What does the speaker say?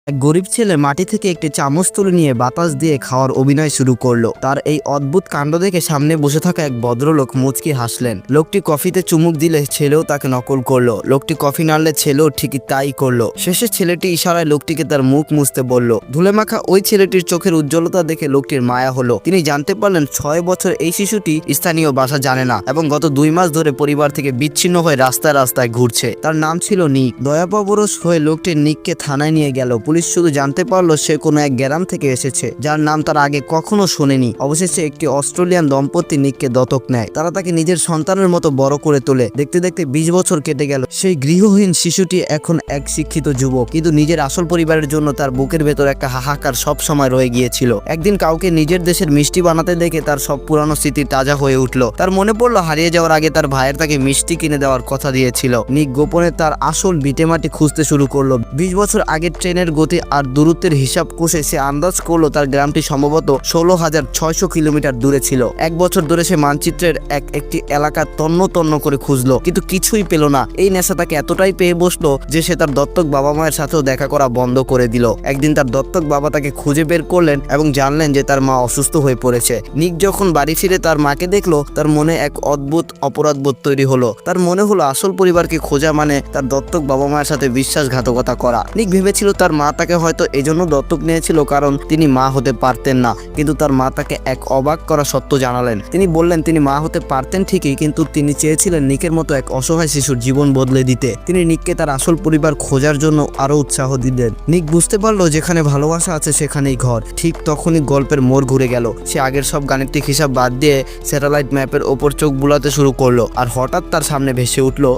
এক গরিব ছেলে মাটি থেকে একটি চামচ তুলে নিয়ে বাতাস দিয়ে খাওয়ার অভিনয় শুরু করলো। তার এই অদ্ভুত কাণ্ড দেখে সামনে বসে থাকা এক ভদ্রলোক মুচকি হাসলেন। লোকটি কফিতে চুমুক দিলে ছেলেও তাকে নকল করলো। লোকটি কফি নাড়লে ছেলেও ঠিকই তাই করলো। শেষে ছেলেটি ইশারায় লোকটিকে তার মুখ মুছতে বলল। ধুলেমাখা ওই ছেলেটির চোখের উজ্জ্বলতা দেখে লোকটির মায়া হলো। তিনি জানতে পারলেন 6 বছর এই শিশুটি স্থানীয় ভাষা জানে না এবং গত 2 মাস ধরে পরিবার থেকে বিচ্ছিন্ন হয়ে রাস্তায় রাস্তায় ঘুরছে। তার নাম ছিল নিক। দয়াপরবশ হয়ে লোকটি নিককে থানায় নিয়ে গেল। পুলিশ শুধু জানতে পারলো সে কোনো এক গ্রাম থেকে এসেছে, যার নাম তার আগে কখনো শোনেনি। অবশেষে একটি অস্ট্রেলিয়ান দম্পতি নিককে দত্তক নেয়। তারা তাকে নিজের সন্তানের মতো বড় করে তোলে। দেখতে দেখতে 20 বছর কেটে গেল। সেই গৃহহীন শিশুটি এখন এক শিক্ষিত যুবক, কিন্তু নিজের আসল পরিবারের জন্য তার বুকের ভেতর একটা হাহাকার সব সময় রয়ে গিয়েছিল। একদিন কাউকে নিজের দেশের মিষ্টি বানাতে দেখে তার সব পুরানো স্মৃতি তাজা হয়ে উঠল। তার মনে পড়লো হারিয়ে যাওয়ার আগে তার ভাইয়ের তাকে মিষ্টি কিনে দেওয়ার কথা দিয়েছিল। নিক গোপনে তার আসল ভিটেমাটি খুঁজতে শুরু করলো। 20 বছর আগে ট্রেনের গতি আর দূরত্বের হিসাব কষে সে আন্দাজ করলো তার গ্রামটি সম্ভবত 16,600 কিলোমিটার দূরে ছিল। 1 বছর ধরে সে মানচিত্রের একটি এলাকা তন্ন তন্ন করে খুঁজলো, কিন্তু কিছুই পেল না। এই নেশা তাকে এতটাই পেয়ে বসলো যে সে তার দত্তক বাবা মায়ের সাথেও দেখা করা বন্ধ করে দিল। একদিন তার দত্তক বাবা তাকে খুঁজে বের করলেন এবং জানলেন যে তার মা অসুস্থ হয়ে পড়েছে। নিক যখন বাড়ি ফিরে তার মাকে দেখলো, তার মনে এক অদ্ভুত অপরাধবোধ তৈরি হলো। তার মনে হলো আসল পরিবারকে খোঁজা মানে তার দত্তক বাবা মায়ের সাথে বিশ্বাসঘাতকতা করা। নিক ভেবেছিল তার মা তাকে হয়তো এজন্য দত্তক নিয়েছিল কারণ তিনি মা হতে পারতেন না, কিন্তু তার মা তাকে এক অবাক করা সত্য জানালেন। তিনি বললেন তিনি মা হতে পারতেন ঠিকই, কিন্তু তিনি চেয়েছিলেন নিকের মতো এক অসহায় শিশুর জীবন বদলে দিতে। তিনি নিককে তার আসল পরিবার খোঁজার জন্য আরো উৎসাহ দিলেন। নিক বুঝতে পারলো যেখানে ভালোবাসা আছে সেখানেই ঘর। ঠিক তখনই গল্পের মোড় ঘুরে গেল। সে আগের সব গাণিতিক হিসাব বাদ দিয়ে স্যাটেলাইট ম্যাপের ওপর চোখ বুলাতে শুরু করলো, আর হঠাৎ তার সামনে ভেসে উঠলো